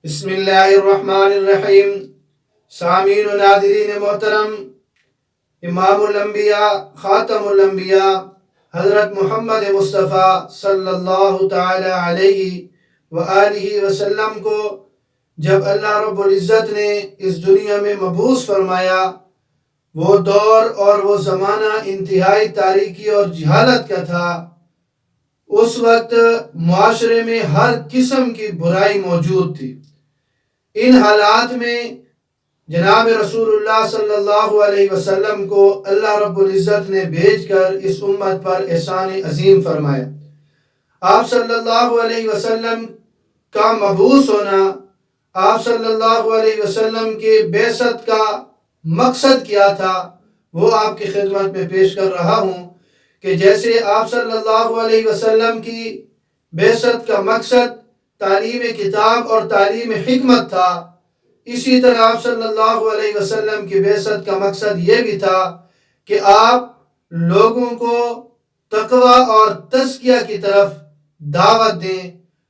بسم اللہ الرحمن الرحیم۔ سامعین و ناظرین محترم، امام الانبیاء خاتم الانبیاء حضرت محمد مصطفیٰ صلی اللہ تعالی علیہ وآلہ وسلم کو جب اللہ رب العزت نے اس دنیا میں مبعوث فرمایا، وہ دور اور وہ زمانہ انتہائی تاریکی اور جہالت کا تھا۔ اس وقت معاشرے میں ہر قسم کی برائی موجود تھی۔ ان حالات میں جناب رسول اللہ صلی اللہ علیہ وسلم کو اللہ رب العزت نے بھیج کر اس امت پر احسان عظیم فرمایا۔ آپ صلی اللہ علیہ وسلم کا مبعوث ہونا، آپ صلی اللہ علیہ وسلم کے بعثت کا مقصد کیا تھا، وہ آپ کی خدمت میں پیش کر رہا ہوں کہ جیسے آپ صلی اللہ علیہ وسلم کی بعثت کا مقصد تعلیم کتاب اور تعلیم حکمت تھا، اسی طرح آپ صلی اللہ علیہ وسلم کی بعثت کا مقصد یہ بھی تھا کہ آپ لوگوں کو تقوی اور تزکیہ کی طرف دعوت دیں،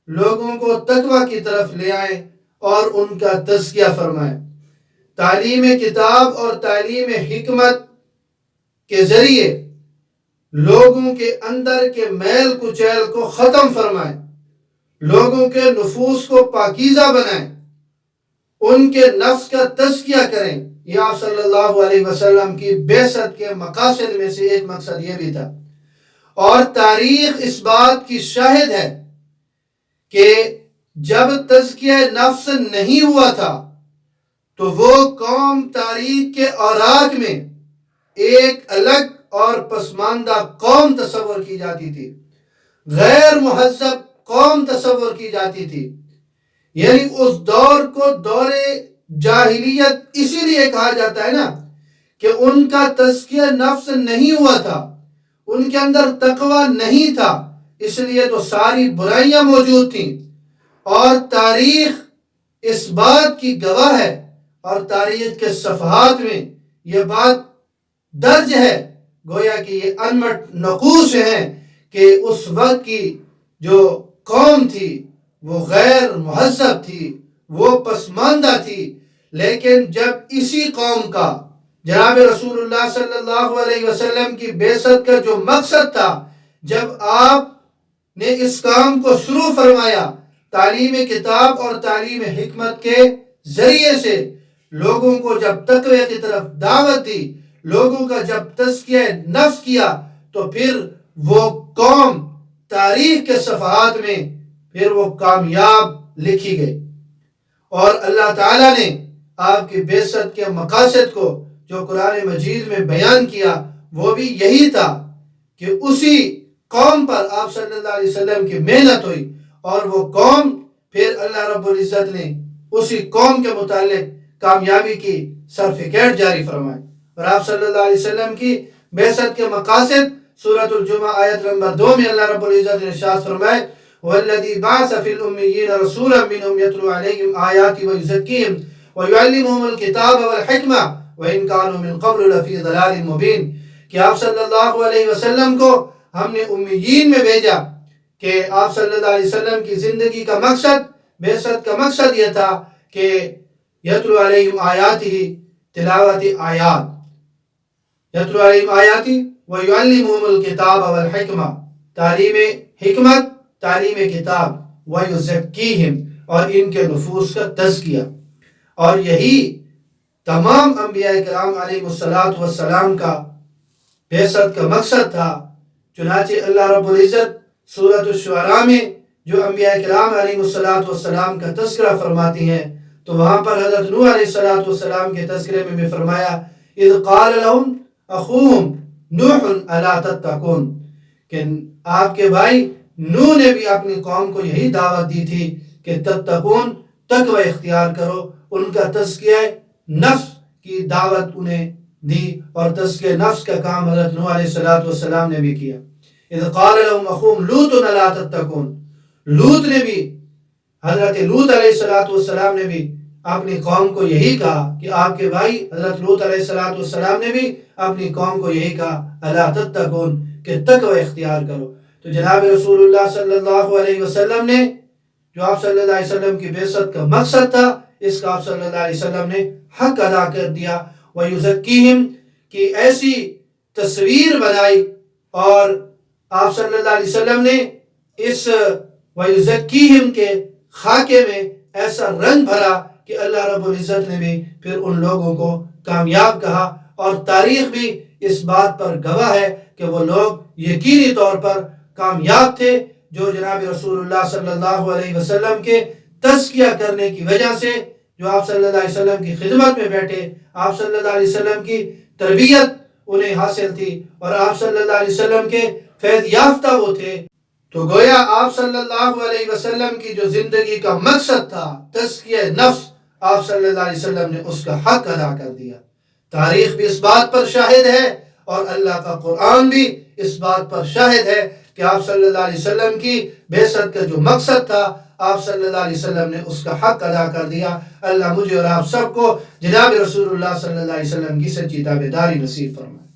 لوگوں کو تقوی کی طرف لے آئیں اور ان کا تزکیہ فرمائیں۔ تعلیم کتاب اور تعلیم حکمت کے ذریعے لوگوں کے اندر کے میل کچیل کو ختم فرمائیں، لوگوں کے نفوس کو پاکیزہ بنائیں، ان کے نفس کا تزکیہ کریں۔ یہ آپ صلی اللہ علیہ وسلم کی بعثت کے مقاصد میں سے ایک مقصد یہ بھی تھا۔ اور تاریخ اس بات کی شاہد ہے کہ جب تزکیہ نفس نہیں ہوا تھا تو وہ قوم تاریخ کے اوراق میں ایک الگ اور پسماندہ قوم تصور کی جاتی تھی، غیر مہذب قوم تصور کی جاتی تھی۔ یعنی اس دور کو دور جاہلیت اسی لیے کہا جاتا ہے نا کہ ان کا تزکیہ نفس نہیں ہوا تھا، ان کے اندر تقوی نہیں تھا، اس لیے تو ساری برائیاں موجود تھیں۔ اور تاریخ اس بات کی گواہ ہے اور تاریخ کے صفحات میں یہ بات درج ہے، گویا کہ یہ انمٹ نقوش ہیں کہ اس وقت کی جو قوم تھی وہ غیر مہذب تھی، وہ پسماندہ تھی، لیکن جب اسی قوم کا جناب رسول اللہ صلی اللہ علیہ وسلم کی بعثت کا جو مقصد تھا، جب آپ نے اس کام کو شروع فرمایا، تعلیم کتاب اور تعلیم حکمت کے ذریعے سے لوگوں کو جب تقوی کی طرف دعوت دی، لوگوں کا جب تزکیہ نفس کیا، تو پھر وہ قوم تاریخ کے صفحات میں پھر وہ کامیاب لکھی گئی۔ اور اللہ تعالیٰ نے آپ کی بعثت کے مقاصد کو جو قرآن مجید میں بیان کیا، وہ بھی یہی تھا کہ اسی قوم پر آپ صلی اللہ علیہ وسلم کی محنت ہوئی اور وہ قوم پھر اللہ رب العزت نے اسی قوم کے متعلق کامیابی کی سرٹیفکیٹ جاری فرمائے۔ اور آپ صلی اللہ علیہ وسلم کی بعثت کے مقاصد سورۃ الجمعہ آیت نمبر 2 میں اللہ رب العزت نے ارشاد فرمائے وَالَّذِي بَعَثَ فِي الْأُمِّيِّينَ رَسُولًا مِّنْهُمْ يَتْلُو عَلَيْهِمْ آيَاتِهِ وَيُزَكِّيهِمْ وَيُعَلِّمُهُمُ الْكِتَابَ وَالْحِكْمَةَ وَإِنْ كَانُوا مِنْ قَبْلُ لَفِي ضَلَالٍ مُّبِينٍ کہ آپ صلی اللہ علیہ وسلم کو ہم نے امیین میں بھیجا کہ آپ صلی اللہ علیہ وسلم کی زندگی کا مقصد، بعثت کا مقصد یہ تھا کہ یتلو علیہم آیاتہ، تلاوت آیات، یتلو علیہم آیاتہ وَيُعَلِّمُهُمُ الْكِتَابَ وَالْحِكْمَةَ، تعلیم حکمت، تعلیم کتاب، وَيُزَكِّيهِمْ اور ان کے نفوس کا تزکیہ۔ اور یہی تمام انبیاء کرام علیہ السلام کا بعثت کا مقصد تھا۔ چنانچہ اللہ رب العزت سورۃ الشعراء میں جو انبیاء کرام علیہ السلام کا تذکرہ فرماتی ہیں، تو وہاں پر حضرت نوح علیہ السلام کے تذکرے میں بھی فرمایا اِذْ قَالَ لَهُمْ أَخُوهُمْ نُوحٌ أَلَا تَتَّقُونَ کہ آپ کے بھائی نوح نے بھی اپنی قوم کو یہی دعوت دی تھی کہ تتقون، تقوی اختیار کرو۔ ان کا تزکیہ نفس کی دعوت انہیں دی اور تزکیہ نفس کا کام حضرت نوح علیہ السلام نے بھی کیا۔ اِذْ قَالَ لَهُمْ أَخُوهُمْ لُوطٌ أَلَا تَتَّقُونَ، لوط نے بھی، حضرت لوط علیہ السلام نے بھی اپنی قوم کو یہی کہا کہ آپ کے بھائی حضرت لوط علیہ السلام نے بھی اپنی قوم کو یہی کہا الا تتقون کہ تقوی اختیار کرو۔ تو جناب رسول اللہ صلی اللہ علیہ وسلم نے جو آپ صلی اللہ علیہ وسلم کی بعثت کا مقصد تھا، اس کا آپ صلی اللہ علیہ وسلم نے حق ادا کر دیا۔ وَيُزَكِّيهِمْ کی ایسی تصویر بنائی، اور آپ صلی اللہ علیہ وسلم نے اس وَيُزَكِّيهِمْ کے خاکے میں ایسا رنگ بھرا کہ اللہ رب العزت نے بھی پھر ان لوگوں کو کامیاب کہا، اور تاریخ بھی اس بات پر گواہ ہے کہ وہ لوگ یقینی طور پر کامیاب تھے، جو جناب رسول اللہ صلی اللہ علیہ وسلم کے تزکیہ کرنے کی وجہ سے، جو آپ صلی اللہ علیہ وسلم کی خدمت میں بیٹھے، آپ صلی اللہ علیہ وسلم کی تربیت انہیں حاصل تھی، اور آپ صلی اللہ علیہ وسلم کے فیض یافتہ وہ تھے۔ تو گویا آپ صلی اللہ علیہ وسلم کی جو زندگی کا مقصد تھا تزکیہ نفس، آپ صلی اللہ علیہ وسلم نے اس کا حق ادا کر دیا۔ تاریخ بھی اس بات پر شاہد ہے، اور اللہ کا قرآن بھی اس بات پر شاہد ہے کہ آپ صلی اللہ علیہ وسلم کی بعثت کا جو مقصد تھا، آپ صلی اللہ علیہ وسلم نے اس کا حق ادا کر دیا۔ اللہ مجھے اور آپ سب کو جناب رسول اللہ صلی اللہ علیہ وسلم کی سچی تابعداری نصیب فرمائے۔